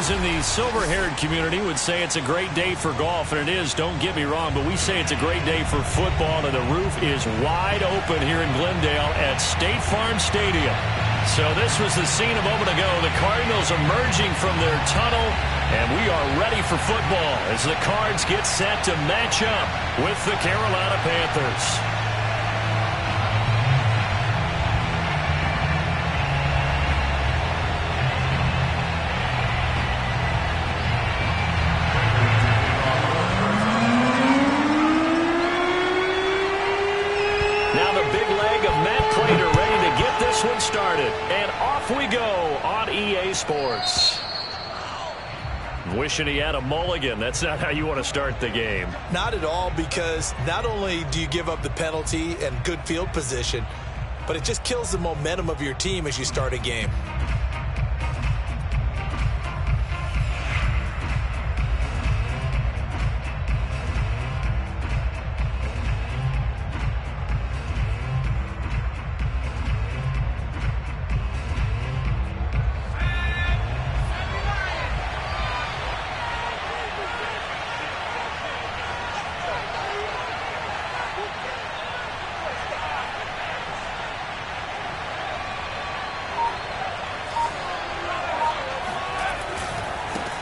Those in the silver-haired community would say it's a great day for golf, and it is, don't get me wrong, but we say it's a great day for football, and the roof is wide open here in Glendale at State Farm Stadium. So this was the scene a moment ago. The Cardinals emerging from their tunnel, and we are ready for football as the Cards get set to match up with the Carolina Panthers. Started, and off we go on EA Sports. Wishing he had a mulligan. That's not how you want to start the game. Not at all, because not only do you give up the penalty and good field position, but it just kills the momentum of your team as you start a game.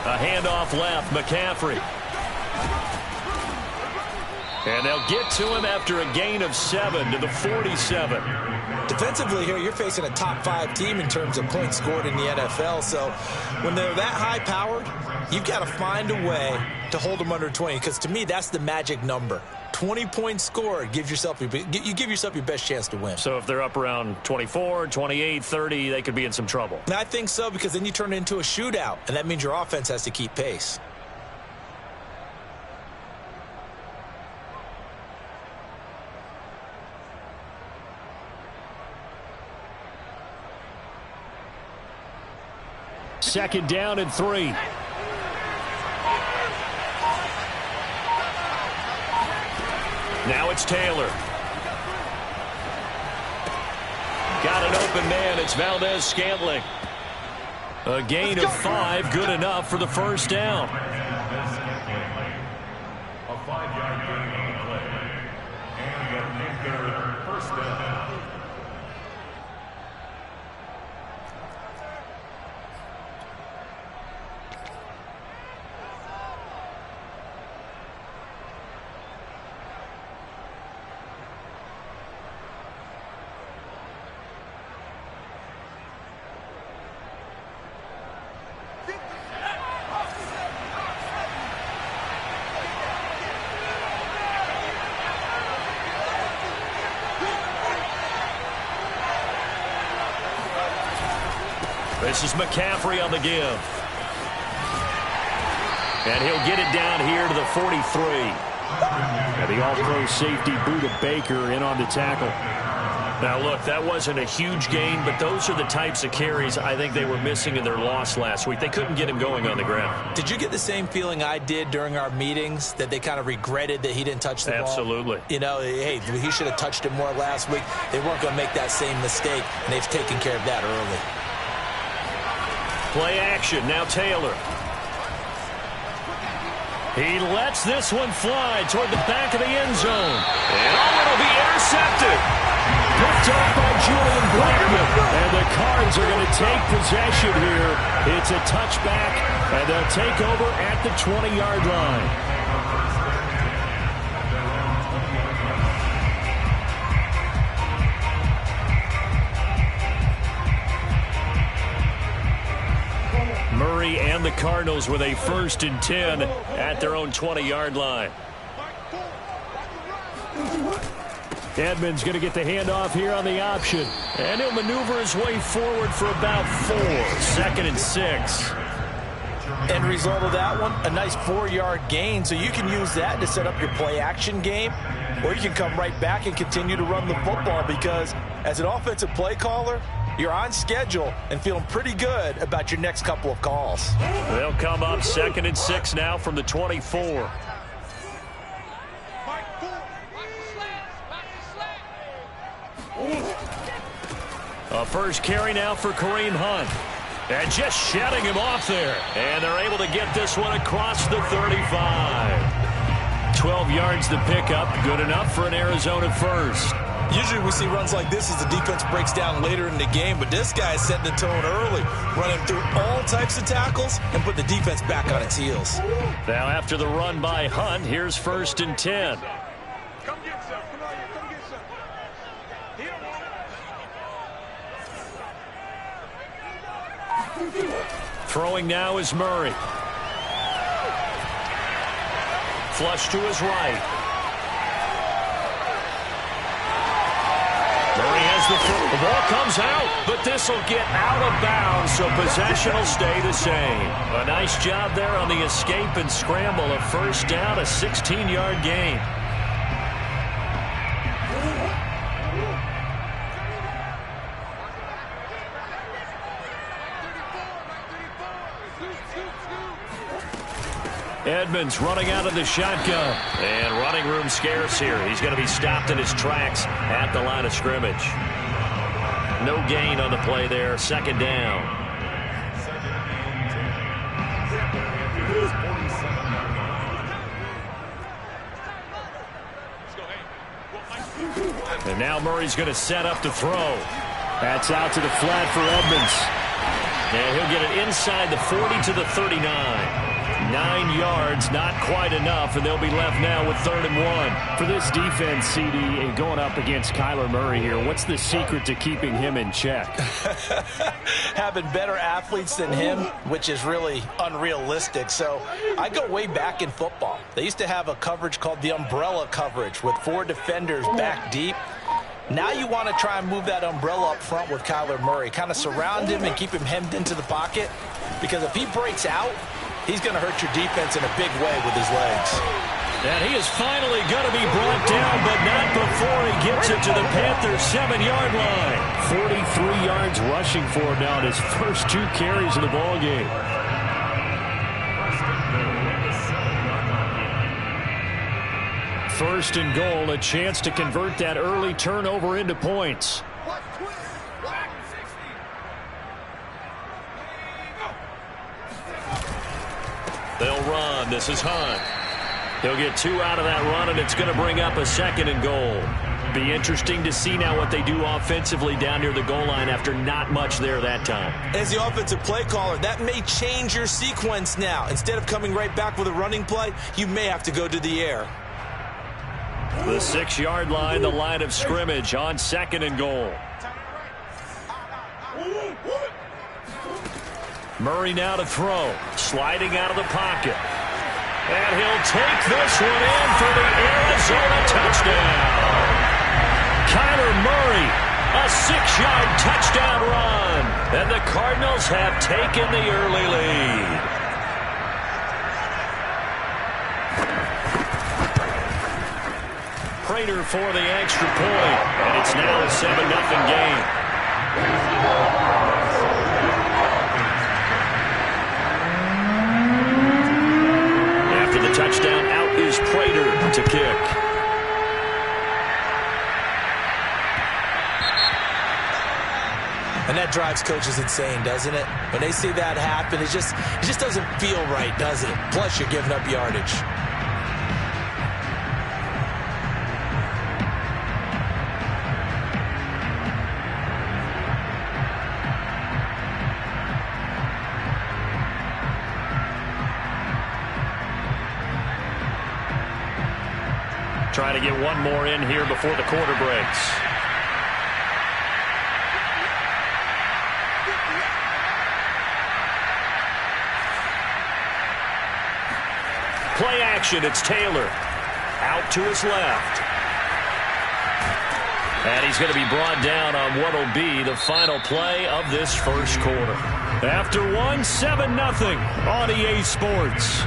A handoff left, McCaffrey. And they'll get to him after a gain of 7 to the 47. Defensively here, you're facing a top-5 team in terms of points scored in the NFL. So when they're that high-powered, you've got to find a way to hold them under 20. Because to me, that's the magic number. 20 points scored, you give yourself your best chance to win. So if they're up around 24, 28, 30, they could be in some trouble. And I think so, because then you turn it into a shootout, and that means your offense has to keep pace. Second down and 3. Now it's Taylor. Got an open man. It's Valdez-Scantling. A gain of 5, good enough for the first down. A 5-yard gain on the play. And the Panther first down. This is McCaffrey on the give. And he'll get it down here to the 43. And the all-pro safety Budda Baker in on the tackle. Now, look, that wasn't a huge gain, but those are the types of carries I think they were missing in their loss last week. They couldn't get him going on the ground. Did you get the same feeling I did during our meetings, that they kind of regretted that he didn't touch the ball? Absolutely. You know, hey, he should have touched it more last week. They weren't going to make that same mistake, and they've taken care of that early. Play action, now Taylor. He lets this one fly toward the back of the end zone. And it'll be intercepted. Picked up by Julian Blackman. And the Cards are going to take possession here. It's a touchback, and they'll take over at the 20-yard line. Murray and the Cardinals with a 1st and 10 at their own 20-yard line. Edmonds going to get the handoff here on the option. And he'll maneuver his way forward for about 4. 2nd and 6. End result of that one, a nice 4-yard gain. So you can use that to set up your play-action game, or you can come right back and continue to run the football, because as an offensive play caller, you're on schedule and feeling pretty good about your next couple of calls. They'll come up 2nd and 6 now from the 24. A first carry now for Kareem Hunt. And just shedding him off there. And they're able to get this one across the 35. 12 yards to pick up. Good enough for an Arizona first. Usually we see runs like this as the defense breaks down later in the game, but this guy is setting the tone early, running through all types of tackles and put the defense back on its heels. Now after the run by Hunt, here's 1st and 10. Come get some. Come on here. Come get some. He don't want it. Throwing now is Murray. Flush to his right. Murray has the foot. The ball comes out, but this will get out of bounds, so possession will stay the same. A nice job there on the escape and scramble. A first down, a 16-yard gain. Edmonds running out of the shotgun. And running room scarce here. He's going to be stopped in his tracks at the line of scrimmage. No gain on the play there. 2nd down. And now Murray's going to set up to throw. That's out to the flat for Edmonds. And he'll get it inside the 40 to the 39. 9 yards, not quite enough, and they'll be left now with 3rd and 1. For this defense, CD, and going up against Kyler Murray here, what's the secret to keeping him in check? Having better athletes than him, which is really unrealistic. So I go way back in football. They used to have a coverage called the umbrella coverage with 4 defenders back deep. Now you want to try and move that umbrella up front with Kyler Murray. Kind of surround him and keep him hemmed into the pocket. Because if he breaks out, he's going to hurt your defense in a big way with his legs. And he is finally going to be brought down, but not before he gets it to the Panthers' 7-yard line. 43 yards rushing for him now in his first 2 carries of the ballgame. First and goal, a chance to convert that early turnover into points. They'll run. This is Hunt. He'll get 2 out of that run, and it's going to bring up a 2nd and goal. Be interesting to see now what they do offensively down near the goal line after not much there that time. As the offensive play caller, that may change your sequence now. Instead of coming right back with a running play, you may have to go to the air. The 6-yard line, the line of scrimmage on 2nd and goal. Murray now to throw. Sliding out of the pocket. And he'll take this one in for the Arizona touchdown. Kyler Murray, a 6-yard touchdown run. And the Cardinals have taken the early lead. Prater for the extra point. And it's now a 7-0 game. After the touchdown, out is Prater to kick. And that drives coaches insane, doesn't it? When they see that happen, it just doesn't feel right, does it? Plus, you're giving up yardage. Trying to get one more in here before the quarter breaks. Play action, it's Taylor. Out to his left. And he's going to be brought down on what will be the final play of this first quarter. After 7-0 on EA Sports.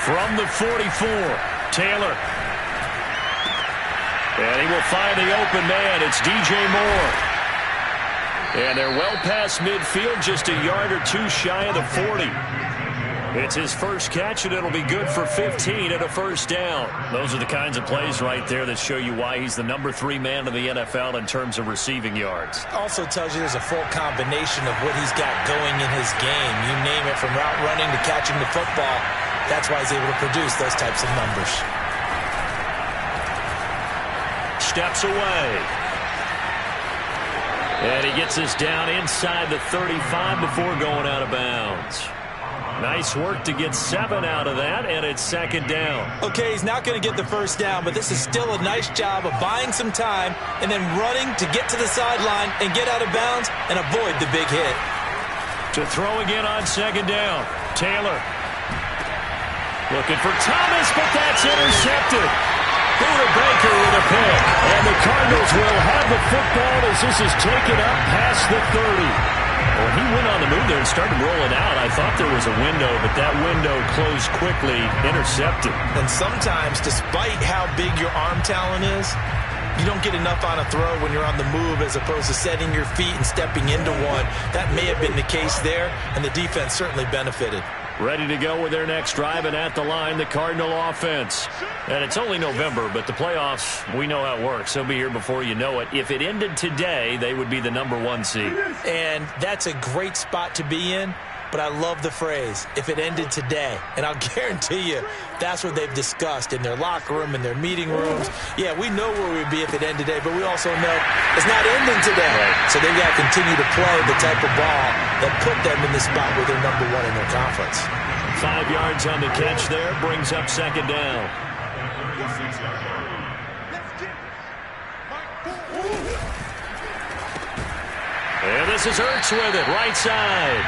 From the 44, Taylor. And he will find the open man. It's DJ Moore. And they're well past midfield, just a yard or two shy of the 40. It's his first catch, and it'll be good for 15 and a first down. Those are the kinds of plays right there that show you why he's the #3 man in the NFL in terms of receiving yards. Also tells you there's a full combination of what he's got going in his game. You name it, from route running to catching the football. That's why he's able to produce those types of numbers. Steps away. And he gets us down inside the 35 before going out of bounds. Nice work to get 7 out of that, and it's second down. Okay, he's not going to get the first down, but this is still a nice job of buying some time and then running to get to the sideline and get out of bounds and avoid the big hit. To throw again on second down. Taylor. Looking for Thomas, but that's intercepted. Buda Baker with a pick. And the Cardinals will have the football as this is taken up past the 30. When he went on the move there and started rolling out, I thought there was a window, but that window closed quickly, intercepted. And sometimes, despite how big your arm talent is, you don't get enough on a throw when you're on the move as opposed to setting your feet and stepping into one. That may have been the case there, and the defense certainly benefited. Ready to go with their next drive, and at the line, the Cardinal offense. And it's only November, but the playoffs, we know how it works. They'll be here before you know it. If it ended today, they would be the #1 seed. And that's a great spot to be in, but I love the phrase, if it ended today. And I'll guarantee you, that's what they've discussed in their locker room, in their meeting rooms. Yeah, we know where we'd be if it ended today, but we also know it's not ending today. Right. So they've got to continue to play the type of ball that put them in the spot where they're #1 in their conference. 5 yards on the catch there, brings up second down. And this is Ertz with it, right side.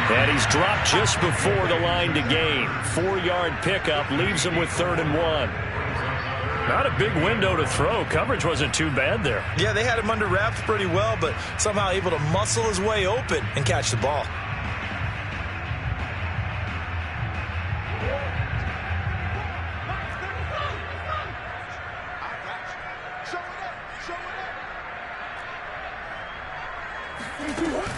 And he's dropped just before the line to gain. 4-yard pickup leaves him with 3rd and 1. Not a big window to throw. Coverage wasn't too bad there. Yeah, they had him under wraps pretty well, but somehow able to muscle his way open and catch the ball.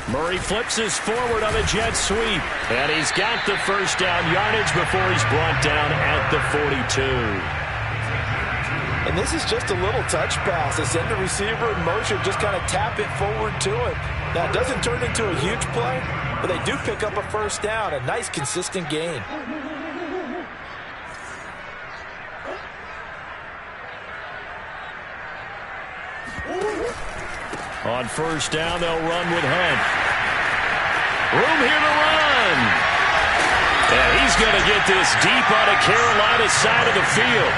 Murray flips his forward on a jet sweep. And he's got the first down yardage before he's brought down at the 42. And this is just a little touch pass. They send the receiver in motion, just kind of tap it forward to him. Now, it doesn't turn into a huge play, but they do pick up a first down. A nice, consistent gain. On first down, they'll run with Hunt. Room here to run. And he's going to get this deep on a Carolina side of the field.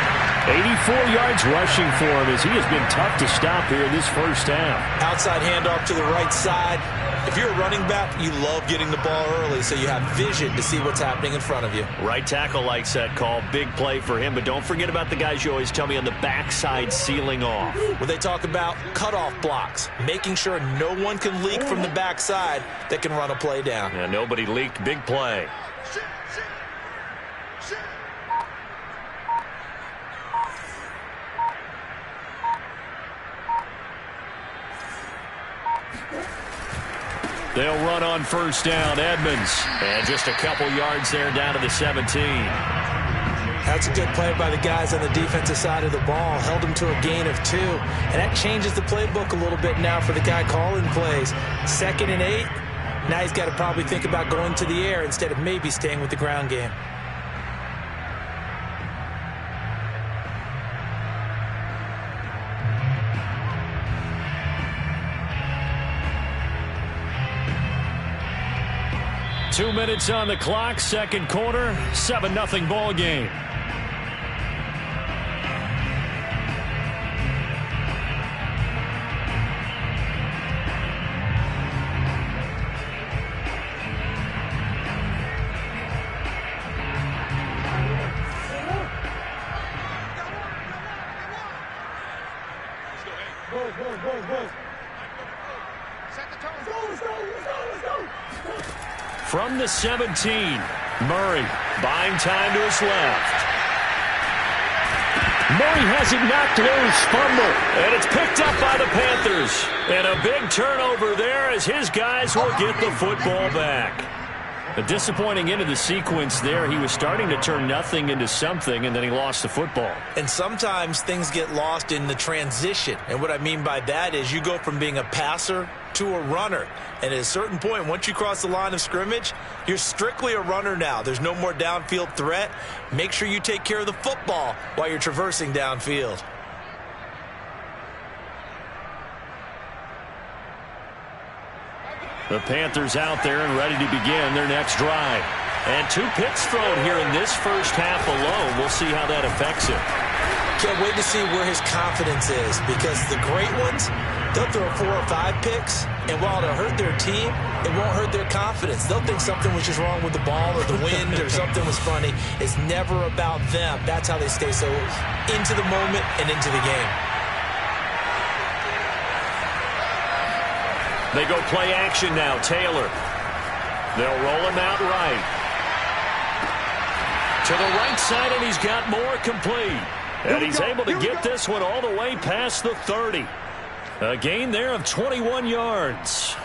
84 yards rushing for him as he has been tough to stop here in this first half. Outside handoff to the right side. If you're a running back, you love getting the ball early so you have vision to see what's happening in front of you. Right tackle likes that call. Big play for him, but don't forget about the guys you always tell me on the backside sealing off. Well, they talk about cutoff blocks, making sure no one can leak from the backside that can run a play down. Yeah, nobody leaked. Big play. They'll run on first down. Edmonds. And just a couple yards there down to the 17. That's a good play by the guys on the defensive side of the ball. Held them to a gain of 2. And that changes the playbook a little bit now for the guy calling plays. 2nd and 8. Now he's got to probably think about going to the air instead of maybe staying with the ground game. Two minutes on the clock, second quarter, 7-0 ball game. From the 17, Murray buying time to his left. Murray has it knocked loose, fumble, and it's picked up by the Panthers. And a big turnover there as his guys will get the football back. A disappointing end of the sequence there. He was starting to turn nothing into something, and then he lost the football. And sometimes things get lost in the transition. And what I mean by that is you go from being a passer to a runner. And at a certain point, once you cross the line of scrimmage, you're strictly a runner now. There's no more downfield threat. Make sure you take care of the football while you're traversing downfield. The Panthers out there and ready to begin their next drive. And 2 picks thrown here in this first half alone. We'll see how that affects him. Can't wait to see where his confidence is, because the great ones, they'll throw 4 or 5 picks, and while it'll hurt their team, it won't hurt their confidence. They'll think something was just wrong with the ball or the wind or something was funny. It's never about them. That's how they stay so into the moment and into the game. They go play action now. Taylor. They'll roll him out right. To the right side, and he's got more complete. And he's able to get this one all the way past the 30. A gain there of 21 yards.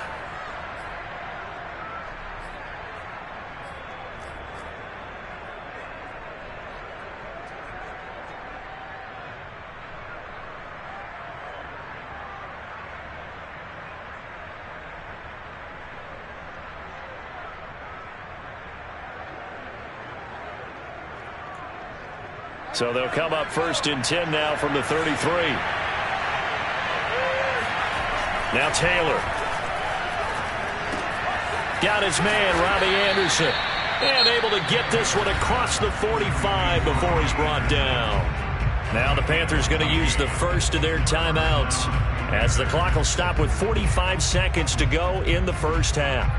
So they'll come up 1st and 10 now from the 33. Now Taylor. Got his man, Robbie Anderson. And able to get this one across the 45 before he's brought down. Now the Panthers going to use the first of their timeouts, as the clock will stop with 45 seconds to go in the first half.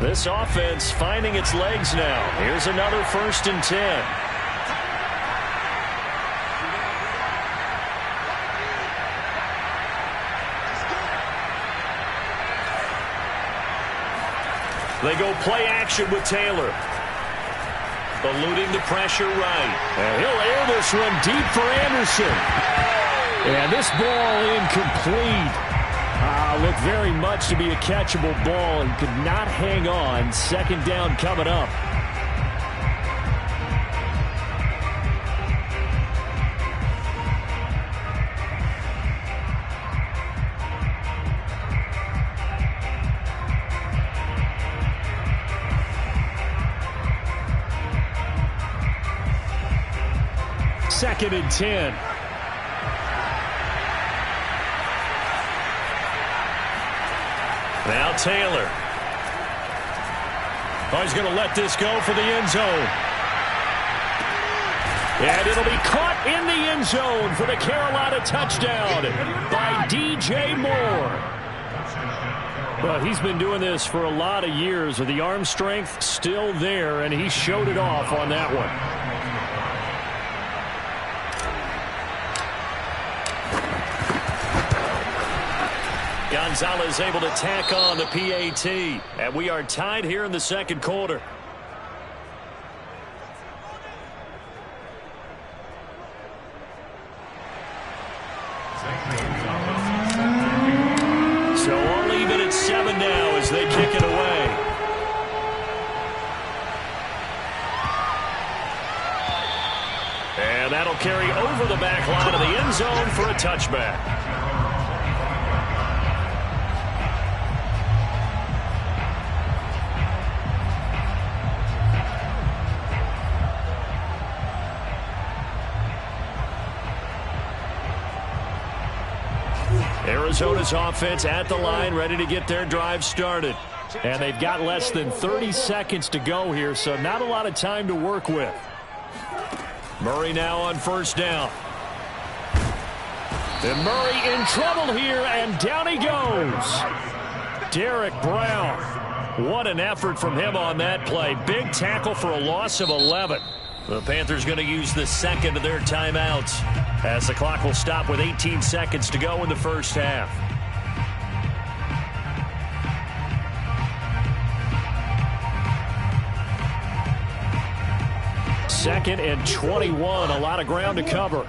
This offense finding its legs now. Here's another 1st and 10. They go play action with Taylor. Eluding the pressure right. And he'll air this one deep for Anderson. And this ball incomplete. Looked very much to be a catchable ball and could not hang on. 2nd down coming up. Second and 10. Now Taylor. Oh, he's going to let this go for the end zone. And it'll be caught in the end zone for the Carolina touchdown by DJ Moore. Well, he's been doing this for a lot of years with the arm strength still there, and he showed it off on that one. Gonzalez able to tack on the PAT, and we are tied here in the 2nd quarter. So all even at 7 now as they kick it away. And that'll carry over the back line of the end zone for a touchback. Arizona's offense at the line, ready to get their drive started. And they've got less than 30 seconds to go here, so not a lot of time to work with. Murray now on 1st down. And Murray in trouble here, and down he goes. Derek Brown. What an effort from him on that play. Big tackle for a loss of 11. The Panthers going to use the 2nd of their timeouts, as the clock will stop with 18 seconds to go in the first half. 2nd and 21. A lot of ground to cover.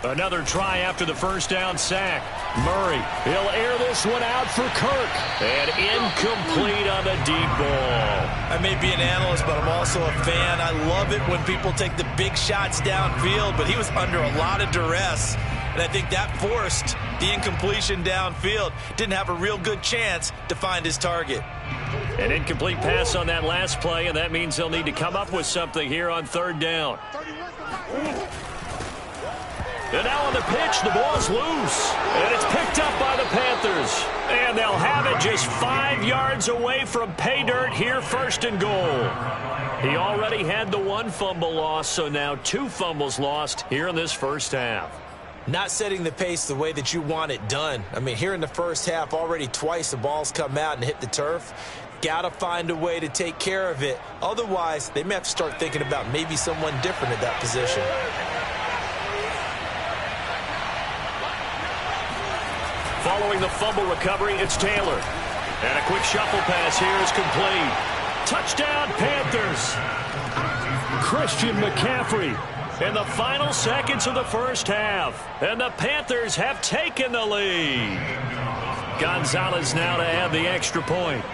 Another try after the first down sack. Murray, he'll air this one out for Kirk. And incomplete on the deep ball. I may be an analyst, but I'm also a fan. I love it when people take the big shots downfield, but he was under a lot of duress. And I think that forced the incompletion downfield. Didn't have a real good chance to find his target. An incomplete pass on that last play, and that means they'll need to come up with something here on 3rd down. And now on the pitch, the ball's loose. And it's picked up by the Panthers. And they'll have it just 5 yards away from pay dirt here, 1st and goal. He already had the 1 fumble loss, so now 2 fumbles lost here in this first half. Not setting the pace the way that you want it done. I mean, here in the first half, already twice the ball's come out and hit the turf. Got to find a way to take care of it. Otherwise, they may have to start thinking about maybe someone different at that position. Following the fumble recovery, it's Taylor. And a quick shuffle pass here is complete. Touchdown, Panthers. Christian McCaffrey in the final seconds of the first half. And the Panthers have taken the lead. Gonzalez now to add the extra point.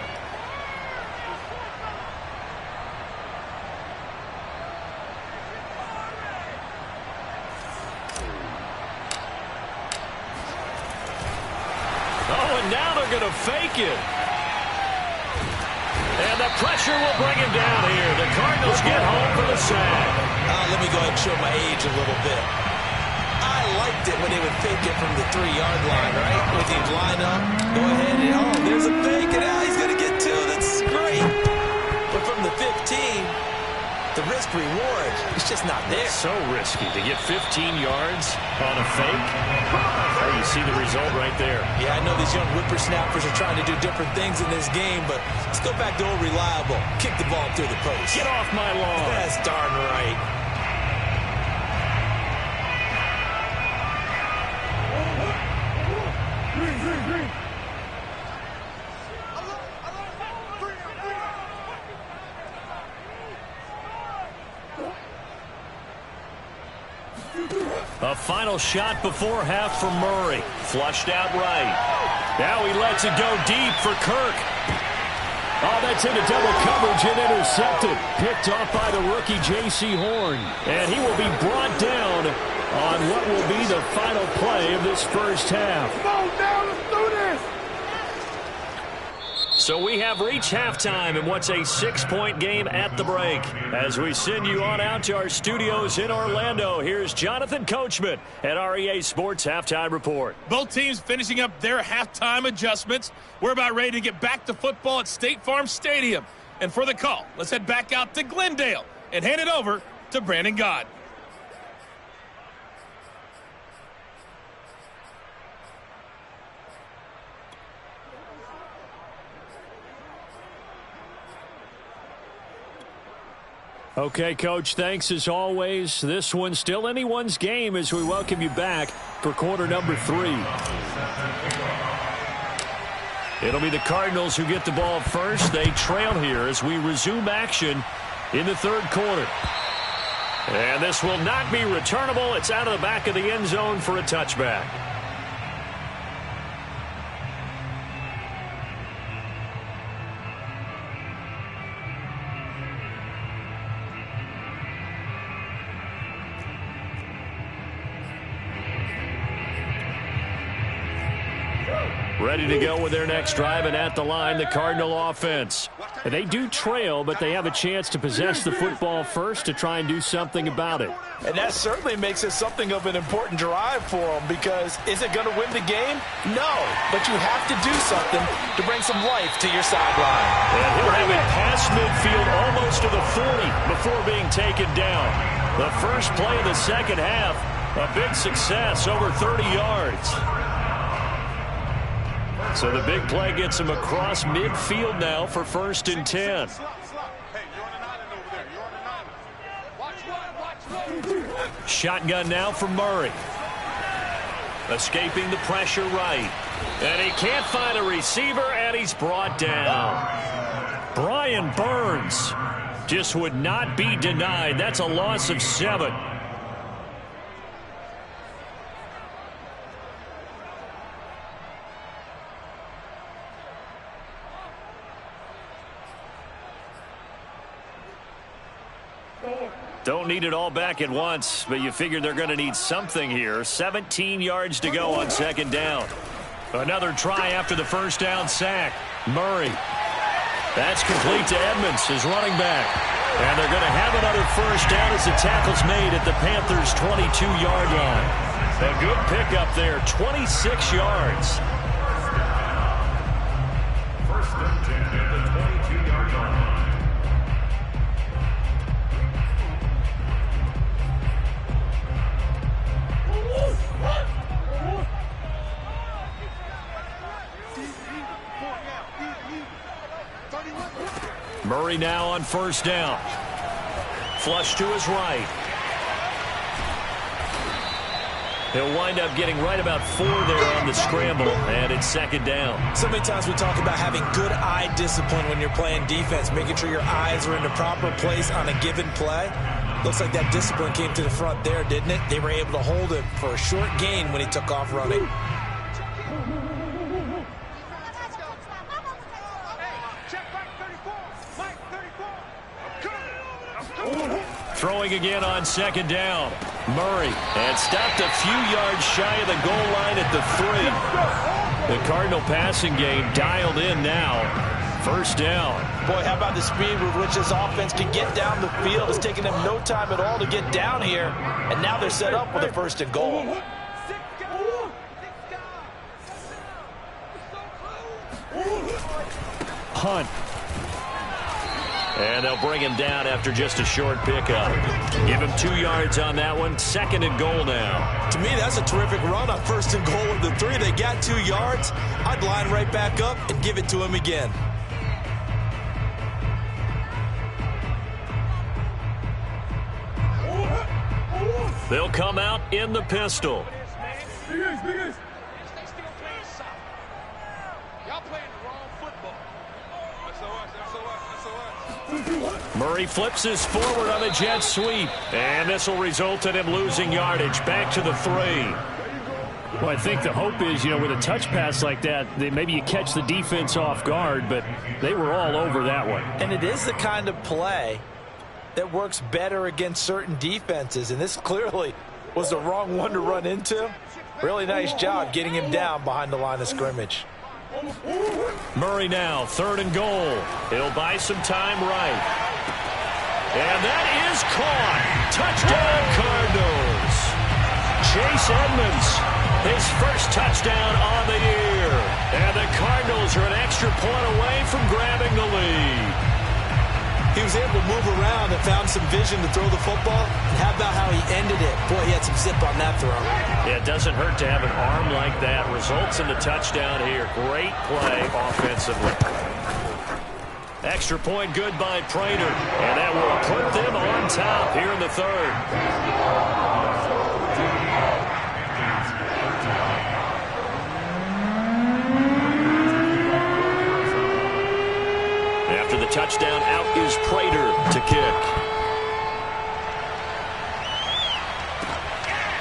Now they're going to fake it. And the pressure will bring him down here. The Cardinals get home for the sack. Let me go ahead and show my age a little bit. I liked it when they would fake it from the 3-yard line, right? With him line up, go ahead and, oh, there's a fake, and now he's going to get 2. That's great. But from the 15, the risk-reward is just not there. So risky to get 15 yards on a fake. Oh, you see the result right there. Yeah, I know these young whippersnappers are trying to do different things in this game, but let's go back to old reliable. Kick the ball through the post. Get off my lawn. That's darn right. A final shot before half from Murray. Flushed out right. Now he lets it go deep for Kirk. Oh, that's into double coverage and intercepted. Picked off by the rookie J.C. Horn. And he will be brought down on what will be the final play of this first half. Come on now, let's do this. So we have reached halftime in what's a 6-point game at the break. As we send you on out to our studios in Orlando, here's Jonathan Coachman at REA Sports Halftime Report. Both teams finishing up their halftime adjustments. We're about ready to get back to football at State Farm Stadium. And for the call, let's head back out to Glendale and hand it over to Brandon God. Okay, Coach, thanks as always. This one's still anyone's game as we welcome you back for quarter number 3. It'll be the Cardinals who get the ball first. They trail here as we resume action in the 3rd quarter. And this will not be returnable. It's out of the back of the end zone for a touchback. Ready to go with their next drive, and at the line, the Cardinal offense. They do trail, but they have a chance to possess the football first to try and do something about it. And that certainly makes it something of an important drive for them, because is it going to win the game? No, but you have to do something to bring some life to your sideline. And he'll have it past midfield almost to the 40 before being taken down. The first play of the second half, a big success, over 30 yards. So the big play gets him across midfield now for 1st and 10. Shotgun now for Murray. Escaping the pressure right. And he can't find a receiver, and he's brought down. Brian Burns just would not be denied. That's a loss of 7. Don't need it all back at once, but you figure they're going to need something here. 17 yards to go on 2nd down. Another try after the first down sack. Murray. That's complete to Edmonds, his running back. And they're going to have another first down as the tackle's made at the Panthers' 22-yard line. A good pickup there, 26 yards. First and 10 at the 22-yard line. Murray now on first down. Flush to his right. He'll wind up getting right about 4 there on the scramble, and it's 2nd down. So many times we talk about having good eye discipline when you're playing defense, making sure your eyes are in the proper place on a given play. Looks like that discipline came to the front there, didn't it? They were able to hold him for a short gain when he took off running. Throwing again on 2nd down. Murray, and stopped a few yards shy of the goal line at the 3. The Cardinal passing game dialed in now. First down. Boy, how about the speed with which this offense can get down the field? It's taken them no time at all to get down here, and now they're set up with a 1st and goal. Hunt. And they'll bring him down after just a short pickup. Give him 2 yards on that one. 2nd and goal now. To me, that's a terrific run on 1st and goal of the 3. They got 2 yards. I'd line right back up and give it to him again. They'll come out in the pistol. Murray flips his forward on a jet sweep. And this will result in him losing yardage. Back to the 3. Well, I think the hope is, with a touch pass like that, maybe you catch the defense off guard, but they were all over that one. And it is the kind of play that works better against certain defenses, and this clearly was the wrong one to run into. Really nice job getting him down behind the line of scrimmage. Murray now, 3rd and goal. He'll buy some time right. And that is caught. Touchdown, Cardinals. Chase Edmonds, his first touchdown on the year. And the Cardinals are an extra point away from grabbing the lead. He was able to move around and found some vision to throw the football. And how about how he ended it? Boy, he had some zip on that throw. Yeah, it doesn't hurt to have an arm like that. Results in the touchdown here. Great play offensively. Extra point good by Prater. And that will put them on top here in the 3rd. After the touchdown, out is Prater to kick.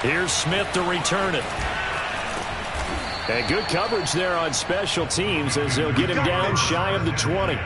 Here's Smith to return it. And good coverage there on special teams as they'll get him down shy of the 20.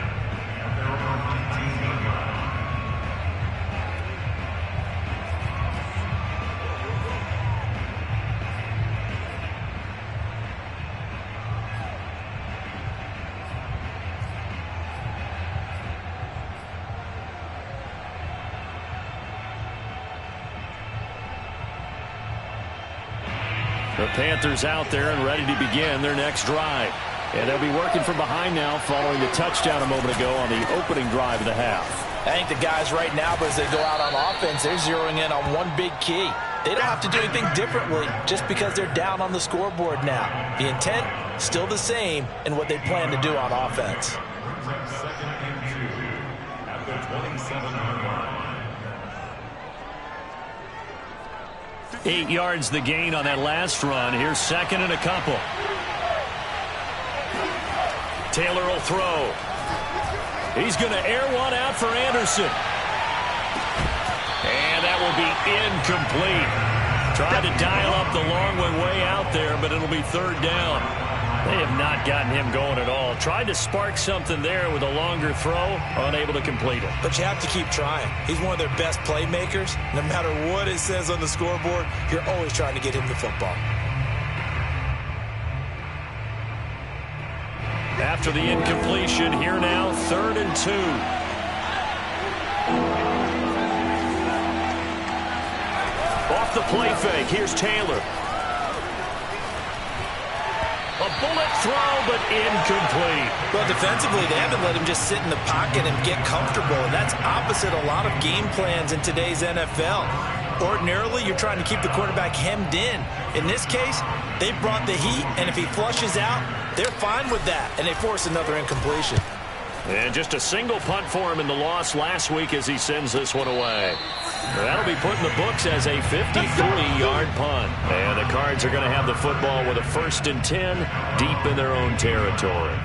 The Panthers out there and ready to begin their next drive. And they'll be working from behind now following the touchdown a moment ago on the opening drive of the half. I think the guys right now, but as they go out on offense, they're zeroing in on one big key. They don't have to do anything differently just because they're down on the scoreboard now. The intent, still the same in what they plan to do on offense. 2nd and 2 at the 27-yard line. 8 yards the gain on that last run. Here's second and a couple. Taylor will throw. He's going to air one out for Anderson. And that will be incomplete. Tried to dial up the long one way out there, but it'll be third down. They have not gotten him going at all. Tried to spark something there with a longer throw, unable to complete it. But you have to keep trying. He's one of their best playmakers. No matter what it says on the scoreboard, you're always trying to get him the football. After the incompletion, here now, 3rd and 2. Off the play fake, here's Taylor. A bullet throw, but incomplete. Well, defensively, they haven't let him just sit in the pocket and get comfortable, and that's opposite a lot of game plans in today's NFL. Ordinarily, you're trying to keep the quarterback hemmed in. In this case, they brought the heat, and if he flushes out, they're fine with that, and they force another incompletion. And just a single punt for him in the loss last week as he sends this one away. That'll be put in the books as a 53-yard punt. And the Cards are going to have the football with a 1st and 10 deep in their own territory.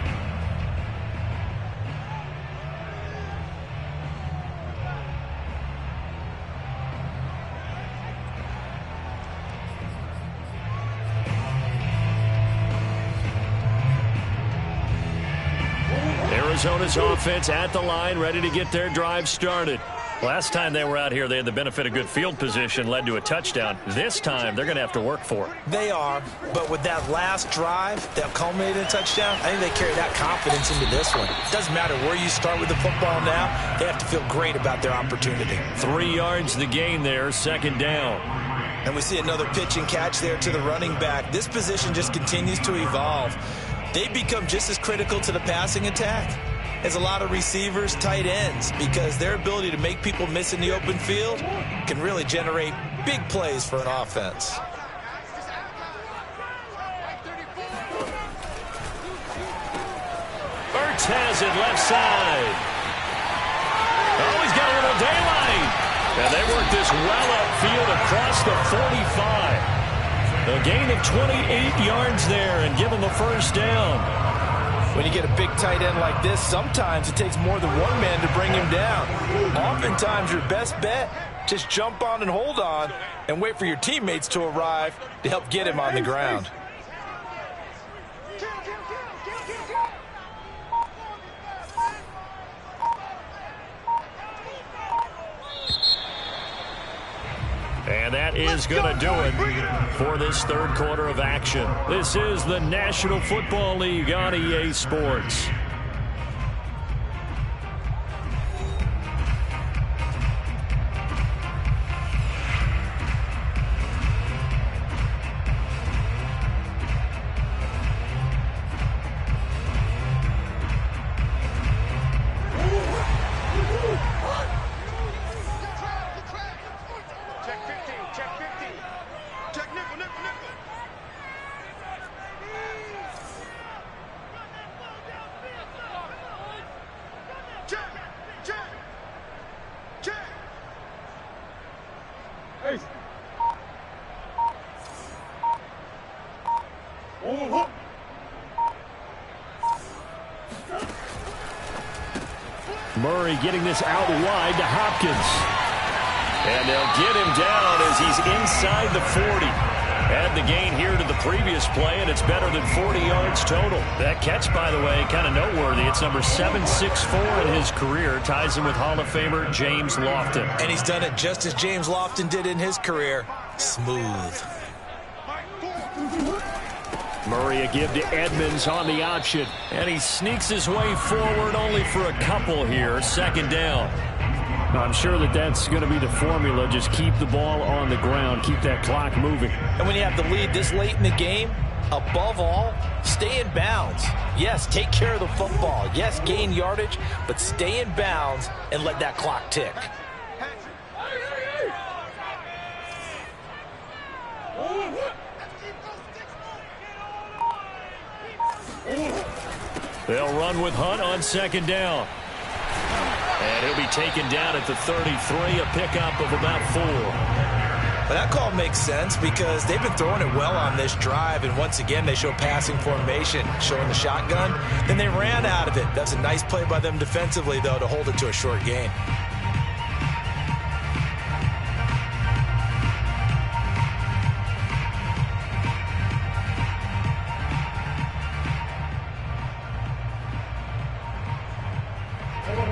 Arizona's offense at the line, ready to get their drive started. Last time they were out here, they had the benefit of good field position, led to a touchdown. This time, they're going to have to work for it. They are, but with that last drive that culminated in a touchdown, I think they carry that confidence into this one. It doesn't matter where you start with the football now, they have to feel great about their opportunity. 3 yards the gain there, 2nd down. And we see another pitch and catch there to the running back. This position just continues to evolve. They become just as critical to the passing attack as a lot of receivers, tight ends, because their ability to make people miss in the open field can really generate big plays for an offense. Ertz has it left side. Oh, he's got a little daylight. And they work this well upfield across the 45. A gain of 28 yards there and give them a 1st down. When you get a big tight end like this, sometimes it takes more than one man to bring him down. Oftentimes, your best bet, just jump on and hold on and wait for your teammates to arrive to help get him on the ground. And that is going to do it for this 3rd quarter of action. This is the National Football League on EA Sports. Murray getting this out wide to Hopkins. And they'll get him down as he's inside the 40. Add the gain here to the previous play, and it's better than 40 yards total. That catch, by the way, kind of noteworthy. It's number 764 in his career. Ties him with Hall of Famer James Lofton. And he's done it just as James Lofton did in his career. Smooth. Murray a give to Edmonds on the option. And he sneaks his way forward only for a couple here. 2nd down. I'm sure that's going to be the formula. Just keep the ball on the ground. Keep that clock moving. And when you have the lead this late in the game, above all, stay in bounds. Yes, take care of the football. Yes, gain yardage, but stay in bounds and let that clock tick. They'll run with Hunt on 2nd down. And he'll be taken down at the 33, a pickup of about 4. But that call makes sense because they've been throwing it well on this drive, and once again they show passing formation, showing the shotgun. Then they ran out of it. That's a nice play by them defensively, though, to hold it to a short gain.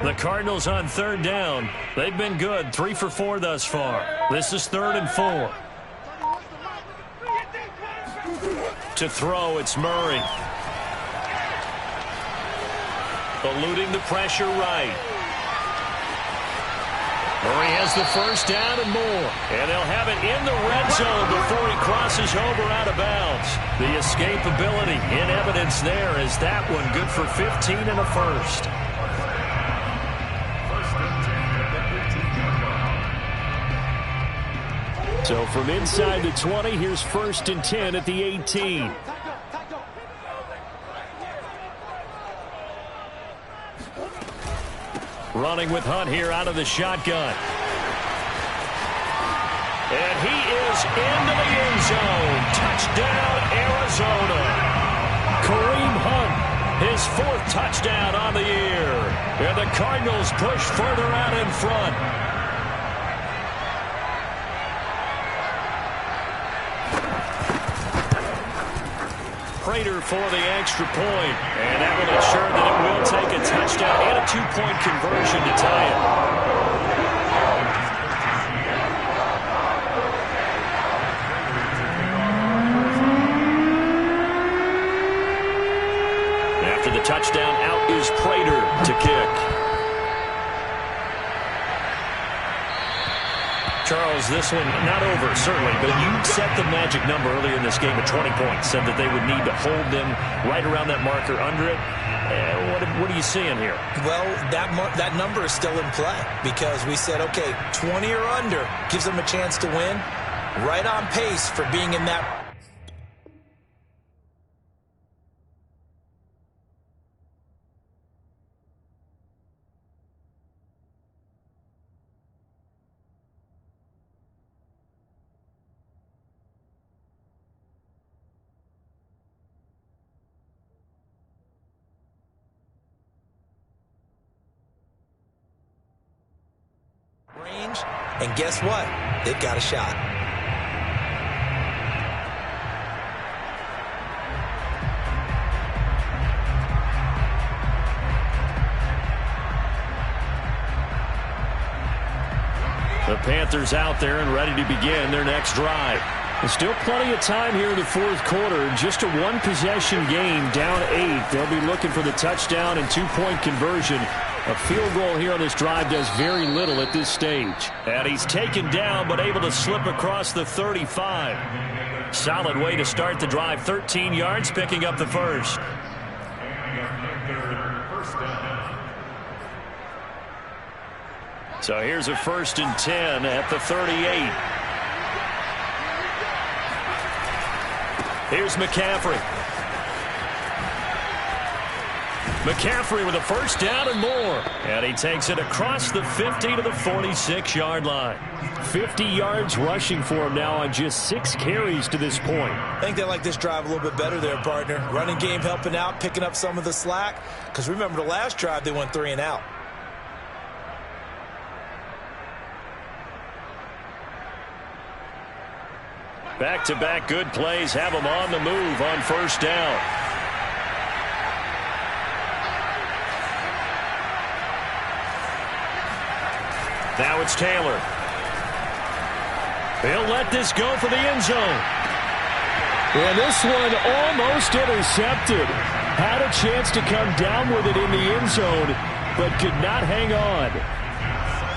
The Cardinals on third down. They've been good, 3 for 4 thus far. This is 3rd and 4. To throw, it's Murray. Eluding the pressure right. Murray has the first down and more. And they'll have it in the red zone before he crosses over out of bounds. The escapability in evidence there is that one good for 15 and a first. So from inside the 20, here's 1st and 10 at the 18. Running with Hunt here out of the shotgun. And he is into the end zone. Touchdown, Arizona. Kareem Hunt, his 4th touchdown on the year. And the Cardinals push further out in front. Prater for the extra point. And that will ensure that it will take a touchdown and a 2-point conversion to tie it. After the touchdown, out is Prater to kick. Charles, this one not over, certainly, but you set the magic number earlier in this game at 20 points, said that they would need to hold them right around that marker under it. What are you seeing here? Well, that number is still in play because we said, okay, 20 or under gives them a chance to win. Right on pace for being in that. Range, and guess what? They've got a shot. The Panthers out there and ready to begin their next drive. There's still plenty of time here in the 4th quarter. Just a 1-possession game, down 8. They'll be looking for the touchdown and 2-point conversion. A field goal here on this drive does very little at this stage. And he's taken down but able to slip across the 35. Solid way to start the drive. 13 yards, picking up the first. So here's a 1st and 10 at the 38. Here's McCaffrey. McCaffrey with a first down and more. And he takes it across the 50 to the 46-yard line. 50 yards rushing for him now on just 6 carries to this point. I think they like this drive a little bit better there, partner. Running game helping out, picking up some of the slack. Because remember the last drive, they went 3 and out. Back-to-back good plays have them on the move on first down. Now it's Taylor. He'll let this go for the end zone. And this one almost intercepted. Had a chance to come down with it in the end zone, but could not hang on.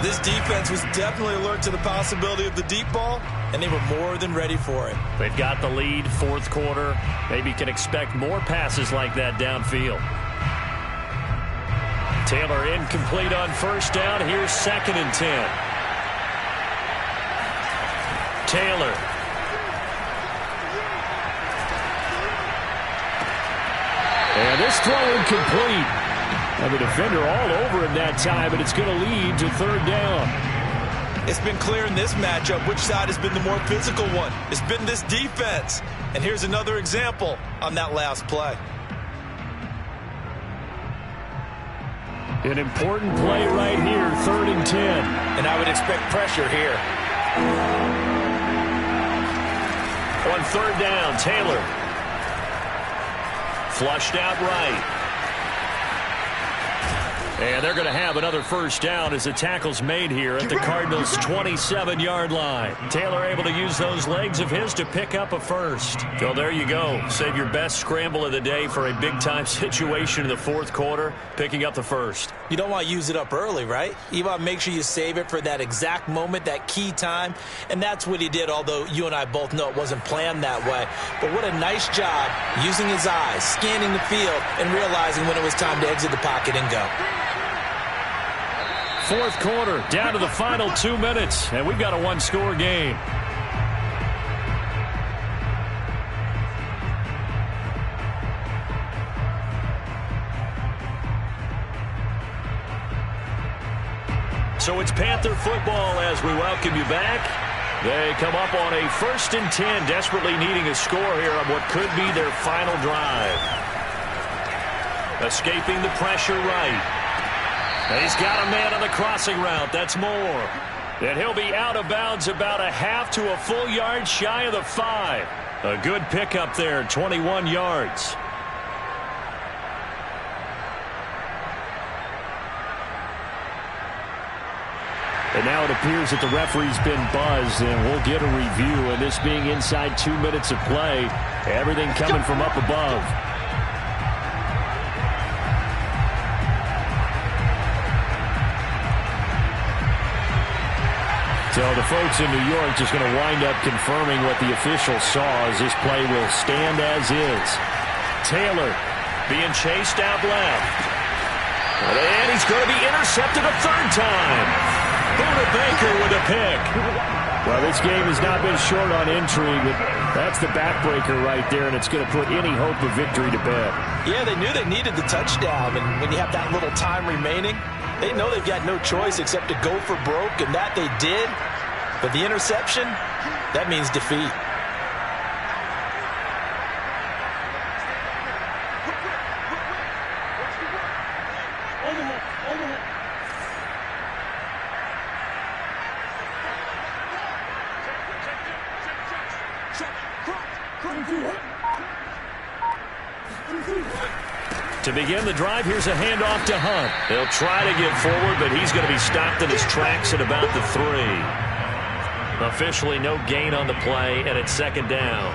This defense was definitely alert to the possibility of the deep ball, and they were more than ready for it. They've got the lead, 4th quarter. Maybe can expect more passes like that downfield. Taylor incomplete on first down. Here's 2nd and 10. Taylor. And this throw incomplete. And the defender all over him that time, but it's going to lead to 3rd down. It's been clear in this matchup which side has been the more physical one. It's been this defense. And here's another example on that last play. An important play right here, 3rd and 10. And I would expect pressure here. On 3rd down, Taylor. Flushed out right. And they're going to have another first down as the tackle's made here at the Cardinals' 27-yard line. Taylor able to use those legs of his to pick up a first. So there you go. Save your best scramble of the day for a big-time situation in the 4th quarter, picking up the first. You don't want to use it up early, right? You want to make sure you save it for that exact moment, that key time. And that's what he did, although you and I both know it wasn't planned that way. But what a nice job using his eyes, scanning the field, and realizing when it was time to exit the pocket and go. 4th quarter, down to the final 2 minutes, and we've got a one-score game. So it's Panther football as we welcome you back. They come up on a 1st and 10, desperately needing a score here on what could be their final drive. Escaping the pressure right. And he's got a man on the crossing route. That's Moore. And he'll be out of bounds about a half to a full yard shy of the 5. A good pickup there, 21 yards. And now it appears that the referee's been buzzed, and we'll get a review. And this being inside 2 minutes of play, everything coming from up above. So the folks in New York just going to wind up confirming what the officials saw as this play will stand as is. Taylor being chased out left. And he's going to be intercepted a 3rd time. Buda Baker with a pick. Well, this game has not been short on intrigue, but that's the backbreaker right there, and it's going to put any hope of victory to bed. Yeah, they knew they needed the touchdown, and when you have that little time remaining, they know they've got no choice except to go for broke, and that they did. But the interception, that means defeat. To begin the drive, here's a handoff to Hunt. They'll try to get forward, but he's going to be stopped in his tracks at about the 3. Officially no gain on the play, and it's 2nd down.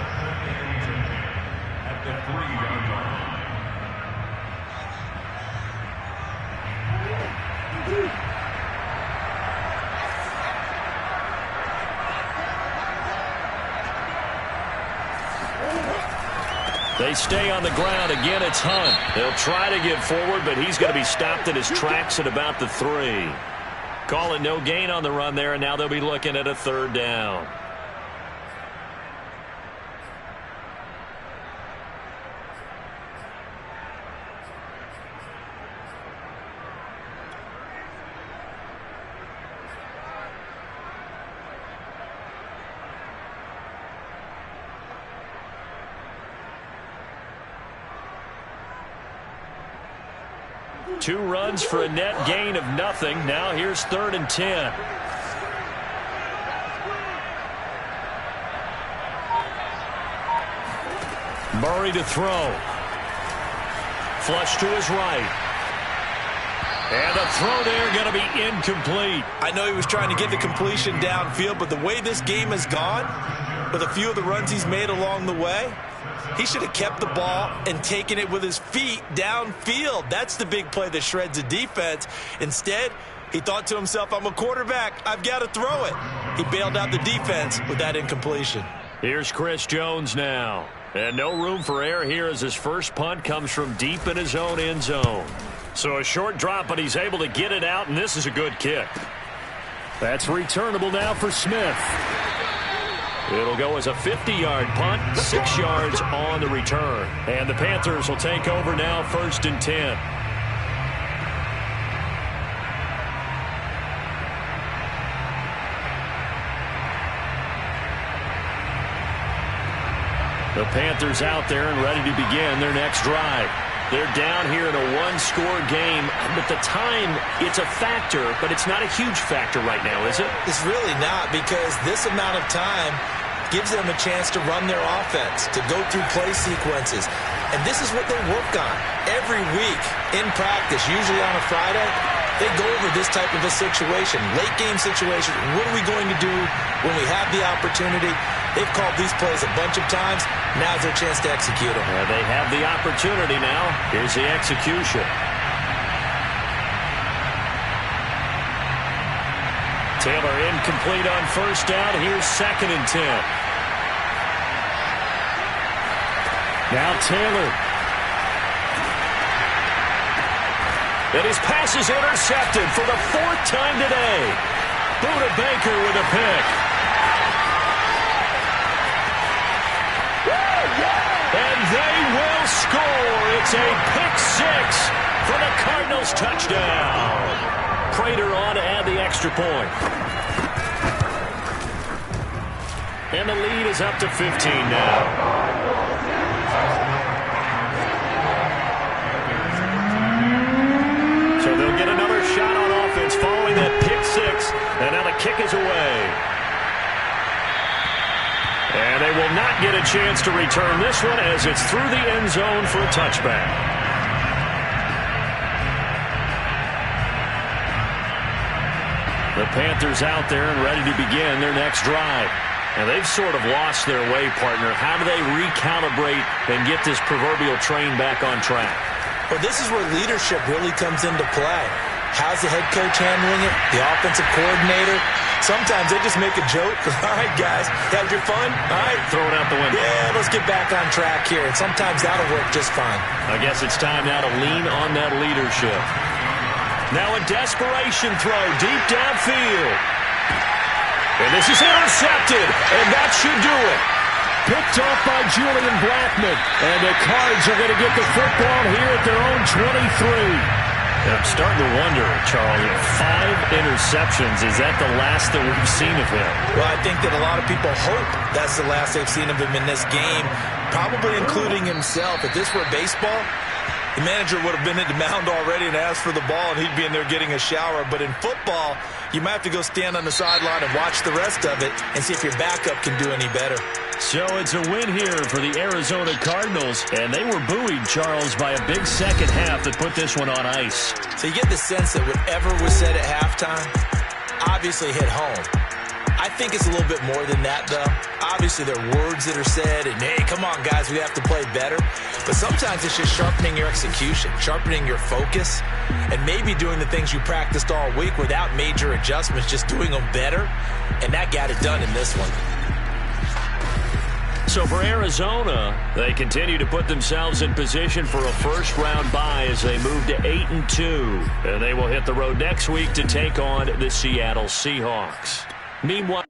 At the 3-yard line. They stay on the ground. Again, it's Hunt. They'll try to get forward, but he's going to be stopped in his tracks at about the 3. Call it no gain on the run there, and now they'll be looking at a 3rd down. Two runs for a net gain of nothing. Now here's 3rd and 10. Murray to throw. Flush to his right. And the throw there going to be incomplete. I know he was trying to get the completion downfield, but the way this game has gone, with a few of the runs he's made along the way, he should have kept the ball and taken it with his feet downfield. That's the big play that shreds the defense. Instead, he thought to himself, I'm a quarterback. I've got to throw it. He bailed out the defense with that incompletion. Here's Chris Jones now. And no room for error here as his first punt comes from deep in his own end zone. So a short drop, but he's able to get it out, and this is a good kick. That's returnable now for Smith. It'll go as a 50-yard punt, 6 yards on the return. And the Panthers will take over now, 1st and 10. The Panthers out there and ready to begin their next drive. They're down here in a one-score game, but the time, it's a factor, but it's not a huge factor right now, is it? It's really not, because this amount of time gives them a chance to run their offense, to go through play sequences. And this is what they work on every week in practice, usually on a Friday. They go over this type of a situation, late game situation. What are we going to do when we have the opportunity? They've called these plays a bunch of times. Now's their chance to execute them. They have the opportunity now. Here's the execution. Taylor incomplete on first down. Here's 2nd and 10. Now Taylor. And his pass is intercepted for the 4th time today. Buda Baker with a pick. And they will score. It's a pick 6 for the Cardinals touchdown. Prater on to add the extra point. And the lead is up to 15 now. So they'll get another shot on offense following that pick 6. And now the kick is away. And they will not get a chance to return this one as it's through the end zone for a touchback. The Panthers out there and ready to begin their next drive. And they've sort of lost their way, partner. How do they recalibrate and get this proverbial train back on track? Well, this is where leadership really comes into play. How's the head coach handling it? The offensive coordinator? Sometimes they just make a joke. All right, guys, had your fun? All right. Throw it out the window. Yeah, let's get back on track here. And sometimes that'll work just fine. I guess it's time now to lean on that leadership. Now a desperation throw deep downfield. And this is intercepted, and that should do it. Picked off by Julian Blackmon. And the Cards are going to get the football here at their own 23. I'm starting to wonder, Charlie, 5 interceptions, is that the last that we've seen of him? Well, I think that a lot of people hope that's the last they've seen of him in this game, probably including himself. If this were baseball, the manager would have been at the mound already and asked for the ball, and he'd be in there getting a shower. But in football, you might have to go stand on the sideline and watch the rest of it and see if your backup can do any better. So it's a win here for the Arizona Cardinals, and they were buoyed, Charles, by a big second half that put this one on ice. So you get the sense that whatever was said at halftime obviously hit home. I think it's a little bit more than that, though. Obviously, there are words that are said, and, hey, come on, guys, we have to play better. But sometimes it's just sharpening your execution, sharpening your focus, and maybe doing the things you practiced all week without major adjustments, just doing them better, and that got it done in this one. So for Arizona, they continue to put themselves in position for a first-round bye as they move to 8-2. And they will hit the road next week to take on the Seattle Seahawks. Meanwhile...